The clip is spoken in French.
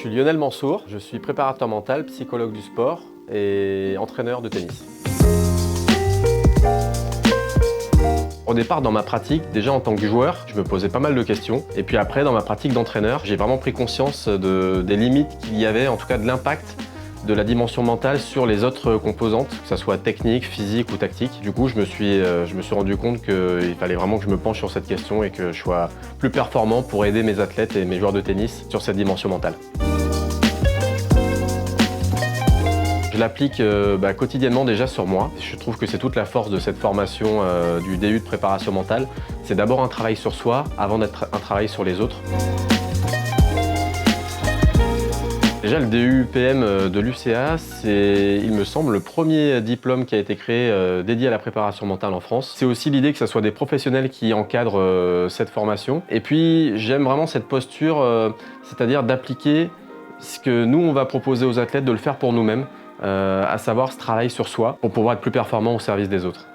suis Lionel Mansour, je suis préparateur mental, psychologue du sport et entraîneur de tennis. Au départ, dans ma pratique, déjà en tant que joueur, je me posais pas mal de questions. Et puis après, dans ma pratique d'entraîneur, j'ai vraiment pris conscience des limites qu'il y avait, en tout cas de l'impact de la dimension mentale sur les autres composantes, que ce soit technique, physique ou tactique. Du coup, je me suis rendu compte qu'il fallait vraiment que je me penche sur cette question et que je sois plus performant pour aider mes athlètes et mes joueurs de tennis sur cette dimension mentale. Je l'applique quotidiennement déjà sur moi. Je trouve que c'est toute la force de cette formation du DU de préparation mentale. C'est d'abord un travail sur soi avant d'être un travail sur les autres. Déjà, le DU PM de l'UCA, c'est, il me semble, le premier diplôme qui a été créé dédié à la préparation mentale en France. C'est aussi l'idée que ce soit des professionnels qui encadrent cette formation. Et puis, j'aime vraiment cette posture, c'est-à-dire d'appliquer ce que nous, on va proposer aux athlètes, de le faire pour nous-mêmes, à savoir ce travail sur soi pour pouvoir être plus performant au service des autres.